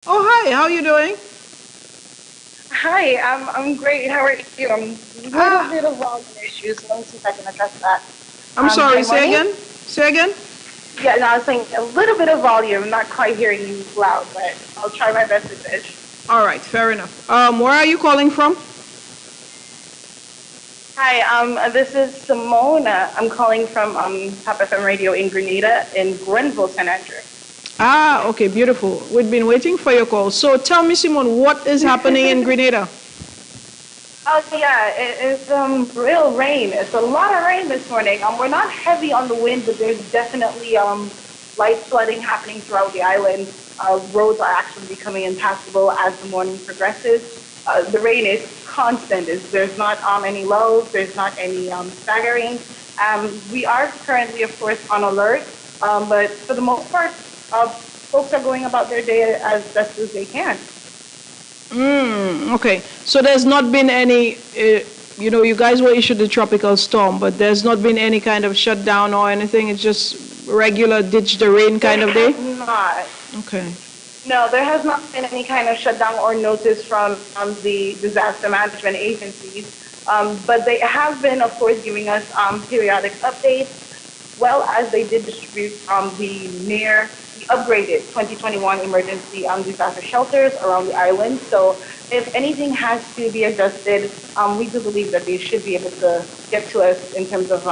Oh, hi. How are you doing? Hi, I'm great. How are you? I'm a little Ah, bit of volume issues. Let me see if I can address that. I'm Hi, sorry. Say Money. again. Say again. Yeah, no, I was saying a little bit of volume. I'm not quite hearing you loud, but I'll try my best with this. All right. Fair enough. Where are you calling from? Hi, this is Simona. I'm calling from Pop FM Radio in Grenada, in Grenville, St. Andrew. Ah, okay. Beautiful. We've been waiting for your call. So tell me, Simon, what is happening in Grenada? Oh yeah, it is real rain. It's a lot of rain this morning. We're not heavy on the wind, but there's definitely light flooding happening throughout the island. Roads are actually becoming impassable as the morning progresses. The rain is constant. There's not any lulls. There's not any staggering. We are currently, of course, on alert, but for the most part, folks are going about their day as best as they can. Okay. So there's not been any, you guys were issued a tropical storm, but there's not been any kind of shutdown or anything. It's just regular ditch the rain There kind of day? has not. Okay. No, there has not been any kind of shutdown or notice from the disaster management agencies, but they have been, of course, giving us periodic updates, well as they did distribute the upgraded 2021 emergency disaster shelters around the island. So if anything has to be adjusted, we do believe that they should be able to get to us in terms of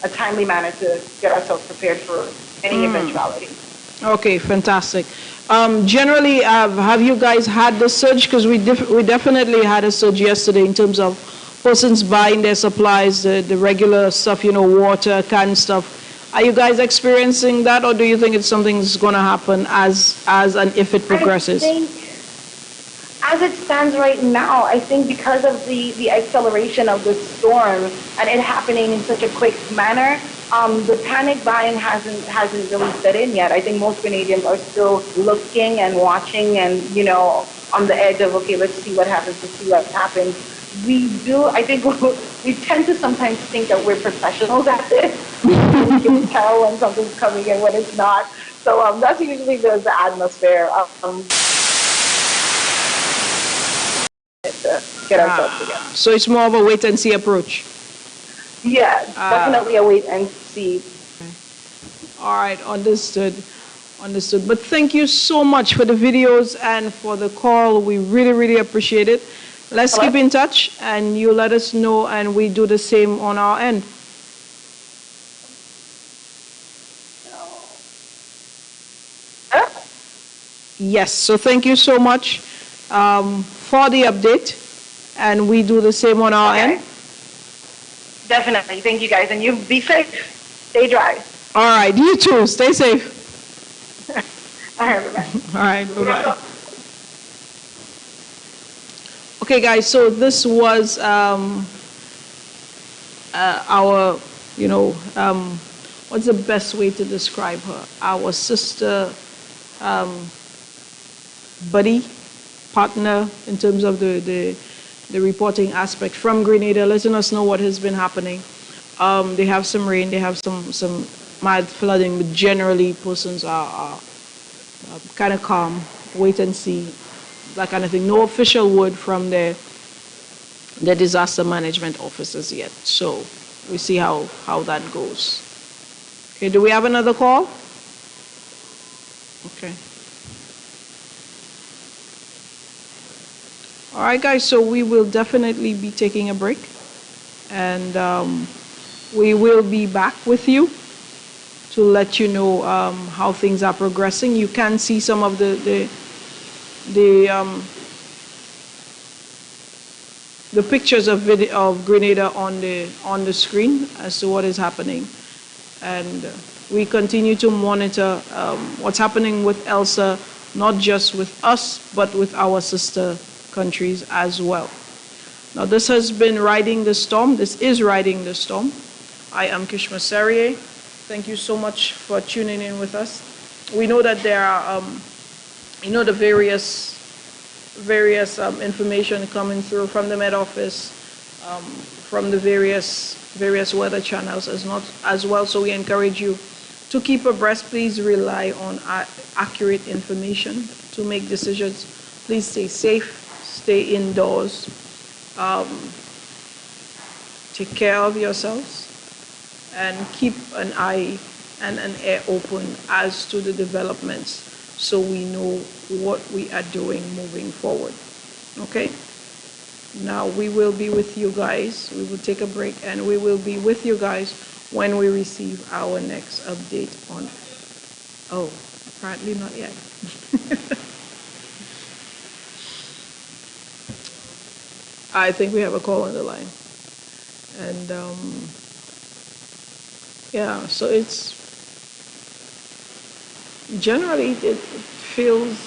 a timely manner to get ourselves prepared for any eventuality. Okay, fantastic. Generally, have you guys had the surge? Because we definitely had a surge yesterday in terms of persons buying their supplies, the regular stuff, water, canned stuff. Are you guys experiencing that, or do you think it's something that's going to happen as and if it I progresses? think as it stands right now, I think because of the acceleration of the storm and it happening in such a quick manner, the panic buying hasn't really set in yet. I think most Canadians are still looking and watching and on the edge of okay, let's see what happens, let's see what happens. We do. I think we tend to sometimes think that we're professionals at this. We can tell when something's coming and when it's not. So that's usually the atmosphere. To get ourselves together. So it's more of a wait and see approach. Yeah, definitely a wait and see. All right, understood. Understood. But thank you so much for the videos and for the call. We really, really appreciate it. Let's Hello? keep in touch and you let us know and we do the same on our end. Huh? Yes, so thank you so much for the update and we do the same on our Okay. end. Definitely. Thank you guys. And you be safe. Stay dry. All right, you too. Stay safe. All right, bye. All right, bye-bye. Okay, guys, so this was our, what's the best way to describe her? Our sister, buddy, partner in terms of the reporting aspect from Grenada, letting us know what has been happening. They have some rain, they have some mild flooding, but generally persons are kind of calm, wait and see, that kind of thing. No official word from the disaster management officers yet. So we see how that goes. Okay, do we have another call? Okay. All right, guys, so we will definitely be taking a break. And we will be back with you to let you know how things are progressing. You can see some of the pictures of Grenada on the screen as to what is happening, and we continue to monitor what's happening with ELSA, not just with us but with our sister countries as well. Now this has been Riding the Storm. This is Riding the Storm. I am Kishma Serrier. Thank you so much for tuning in with us. We know that there are the various information coming through from the Met Office, from the various weather channels as well. So we encourage you To keep abreast, please rely on accurate information to make decisions. Please stay safe, stay indoors, take care of yourselves, and keep an eye and an ear open as to the developments so we know what we are doing moving forward. Okay? Now we will be with you guys. We will take a break and we will be with you guys when we receive our next update on. Oh, apparently not yet. I think we have a call on the line. And yeah, so it's generally it feels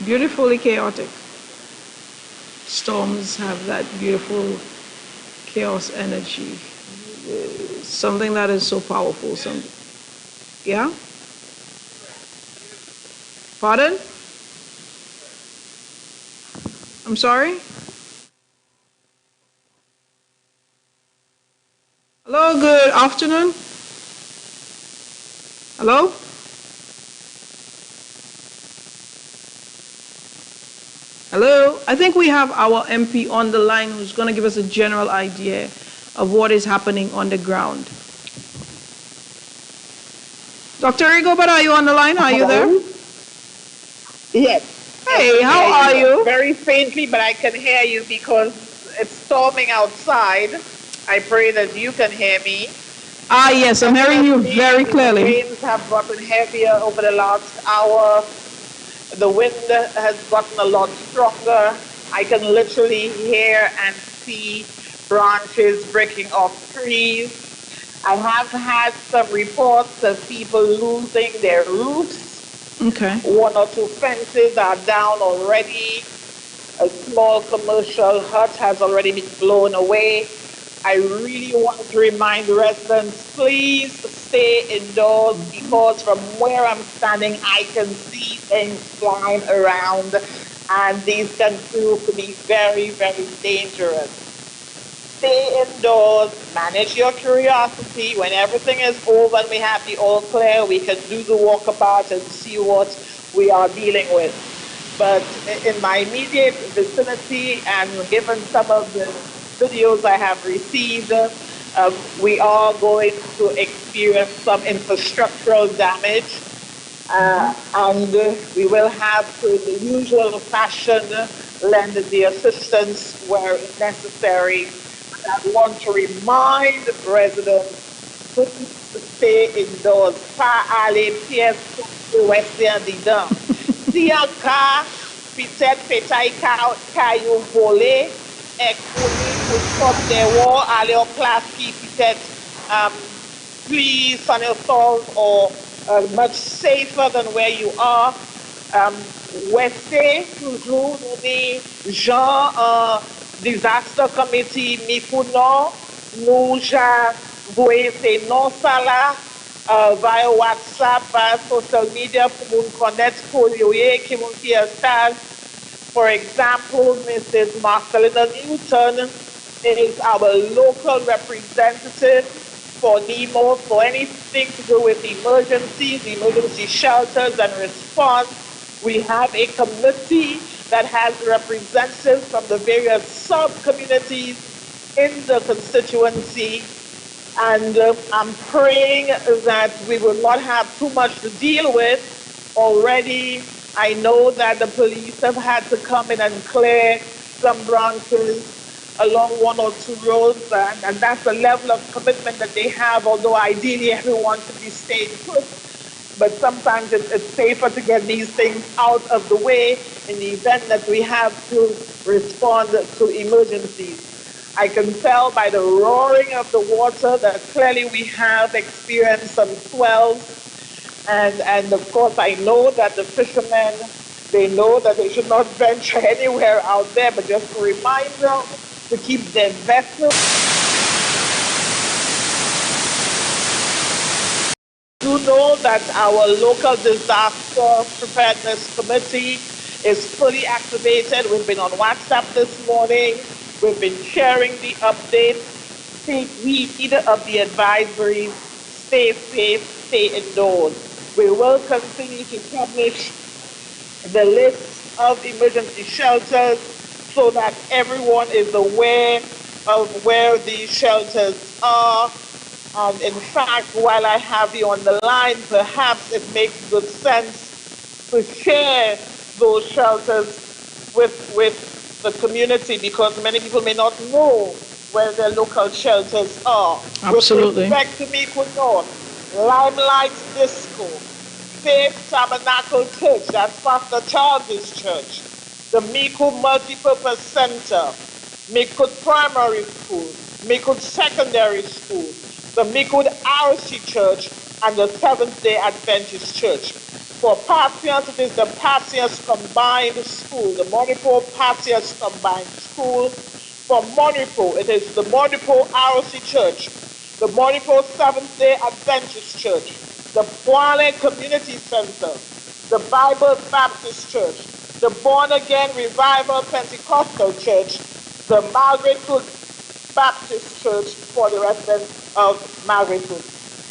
beautifully chaotic. Storms have that beautiful chaos energy, something that is so powerful. Yeah? Pardon? I'm sorry? Hello, good afternoon. Hello? Hello? I think we have our MP on the line who's going to give us a general idea of what is happening on the ground. Dr. Rigobert, are you on the line? Are you there? Yes. Hey, how are you? Very faintly, but I can hear you because it's storming outside. I pray that you can hear me. Ah, yes, I'm hearing you very clearly. The rains have gotten heavier over the last hour. The wind has gotten a lot stronger. I can literally hear and see branches breaking off trees. I have had some reports of people losing their roofs. Okay. One or two fences are down already. A small commercial hut has already been blown away. I really want to remind the residents, please stay indoors because from where I'm standing, I can see things flying around and these can prove to be very, very dangerous. Stay indoors, manage your curiosity. When everything is over and we have the all clear, we can do the walkabout and see what we are dealing with. But in my immediate vicinity and given some of the videos I have received, we are going to experience some infrastructural damage. And we will have to, in the usual fashion, lend the assistance where necessary. I want to remind residents to stay indoors. Pas aller pièce ouest en dedans. Si un cas, peut-être pétaille caillou volé, et couler pour stop des war, aller en place qui peut-être plus thunderstorms or much safer than where you are. Ouest toujours des gens disaster committee mi pou non nous voyez ces non ça là via WhatsApp, via social media pour nous connaître pour qui nous qui stage. For example, Mrs. Marcelina Newton is our local representative for NEMO for anything to do with emergencies, emergency shelters and response. We have a committee that has representatives from the various sub-communities in the constituency. And I'm praying that we will not have too much to deal with. Already, I know that the police have had to come in and clear some branches along one or two roads, and that's the level of commitment that they have, although ideally everyone should be staying put. But sometimes it's safer to get these things out of the way in the event that we have to respond to emergencies. I can tell by the roaring of the water that clearly we have experienced some swells. And of course, I know that the fishermen, they know that they should not venture anywhere out there, but just to remind them to keep their vessels. You know that our local disaster preparedness committee is fully activated. We've been on WhatsApp this morning. We've been sharing the updates. take heed of the advisories, stay safe, stay indoors. We will continue to publish the list of emergency shelters so that everyone is aware of where these shelters are. And in fact, while I have you on the line, perhaps it makes good sense to share those shelters with the community, because many people may not know where their local shelters are. Absolutely. With respect to Miku North, Limelight Disco, Faith Tabernacle Church, that's Pastor Charles's church, the Miku Multipurpose Center, Miku Primary School, Miku Secondary School, the Miku RC Church, and the Seventh-day Adventist Church. For Patience, it is the Patience Combined School, the Monipo Patience Combined School. For Monipo, it is the Monipo RC Church, the Monipo Seventh-day Adventist Church, the Boale Community Center, the Bible Baptist Church, the Born Again Revival Pentecostal Church, the Margaretwood Baptist Church for the residents of Margaretwood.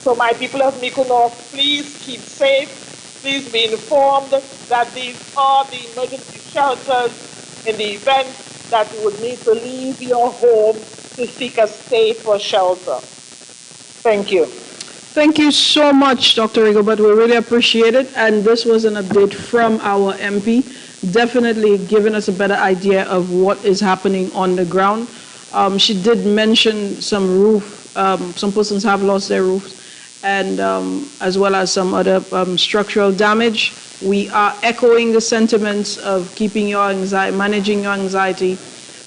So my people of Miku North, please keep safe. Please be informed that these are the emergency shelters in the event that you would need to leave your home to seek a safer shelter. Thank you. Thank you so much, Dr. Rigobert. We really appreciate it. And this was an update from our MP, definitely giving us a better idea of what is happening on the ground. She did mention some persons have lost their roofs, and as well as some other structural damage. We are echoing the sentiments of keeping your anxiety, managing your anxiety,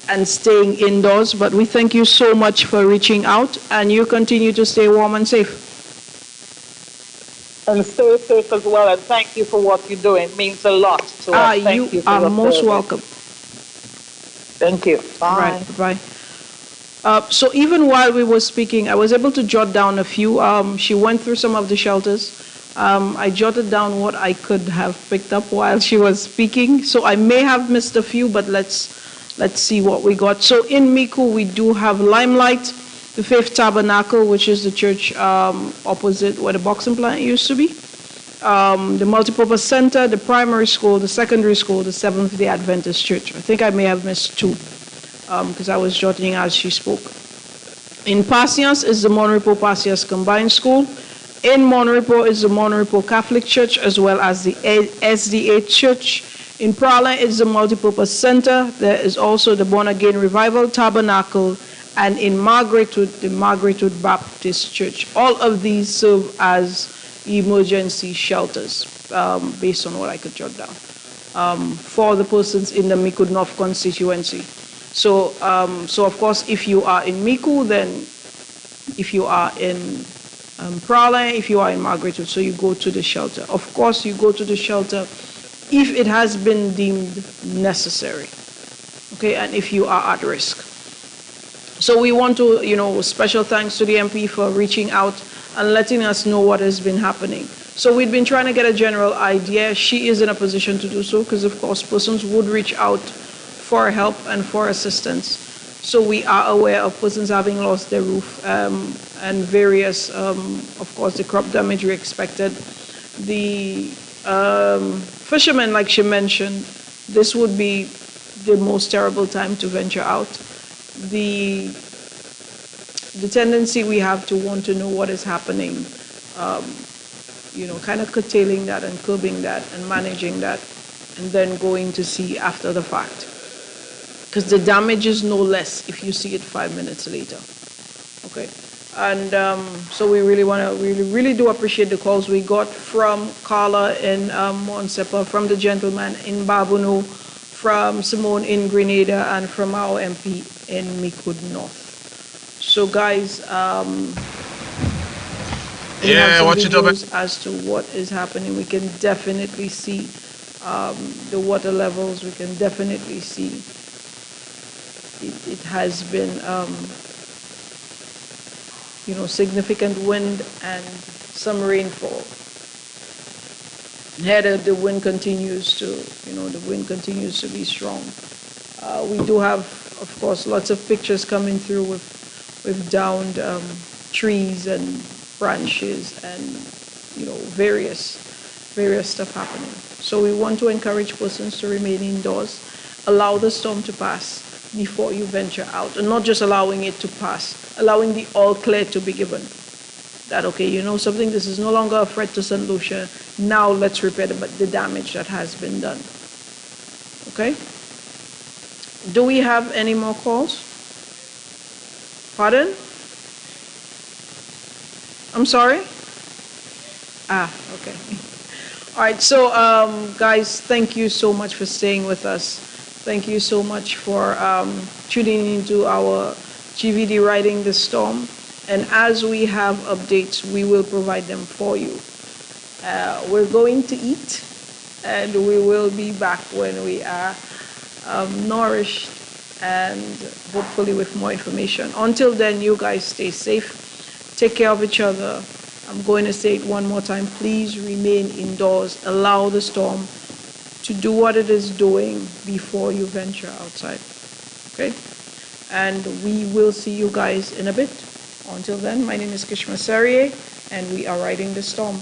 and staying indoors. But we thank you so much for reaching out, and you continue to stay warm and safe. And stay safe as well, and thank you for what you're doing. It means a lot to us. Thank you for are your most service. welcome. Thank you. Bye. Right, bye. So even while we were speaking, I was able to jot down a few. She went through some of the shelters. I jotted down what I could have picked up while she was speaking. So I may have missed a few, but let's see what we got. So in Miku, we do have Limelight, the Faith Tabernacle, which is the church opposite where the boxing plant used to be. The Multipurpose Center, the primary school, the secondary school, the Seventh-day Adventist Church. I think I may have missed two, because I was jotting as she spoke. In Patience is the Monrepo Patience Combined School. In Monrepo is the Monrepo Catholic Church, as well as the SDA Church. In Prala is the Multipurpose Center. There is also the Born Again Revival Tabernacle. And in Margaretwood, the Margaretwood Baptist Church. All of these serve as emergency shelters, based on what I could jot down, for the persons in the Miku North constituency. So of course, if you are in Miku, then if you are in Prala, if you are in Margaretwood, so you go to the shelter. Of course, you go to the shelter if it has been deemed necessary, okay, and if you are at risk. So we want to, special thanks to the MP for reaching out and letting us know what has been happening. So we've been trying to get a general idea. She is in a position to do so because, of course, persons would reach out for help and for assistance. So we are aware of persons having lost their roof and various, of course, the crop damage we expected. The fishermen, like she mentioned, this would be the most terrible time to venture out. The tendency we have to want to know what is happening, kind of curtailing that and curbing that and managing that, and then going to see after the fact. Because the damage is no less if you see it 5 minutes later. Okay, and so we really do appreciate the calls we got from Carla in Monsepa, from the gentleman in Babuno, from Simone in Grenada, and from our MP in Miku North. So guys, we have some videos as to what is happening. We can definitely see the water levels. We can definitely see it has been significant wind and some rainfall. Here the wind continues to be strong. We do have, of course, lots of pictures coming through with with downed trees and branches and, various stuff happening. So we want to encourage persons to remain indoors, allow the storm to pass before you venture out, and not just allowing it to pass, allowing the all clear to be given. That, okay, something, this is no longer a threat to St. Lucia. Now let's repair the damage that has been done. Okay? Do we have any more calls? Pardon? I'm sorry? Okay. All right, so guys, thank you so much for staying with us. Thank you so much for tuning into our GVD Riding the Storm. And as we have updates, we will provide them for you. We're going to eat, and we will be back when we are nourished and hopefully with more information. Until then, you guys stay safe. Take care of each other. I'm going to say it one more time. Please remain indoors. Allow the storm to do what it is doing before you venture outside. Okay? And we will see you guys in a bit. Until then, my name is Kishma Sarie, and we are riding the storm.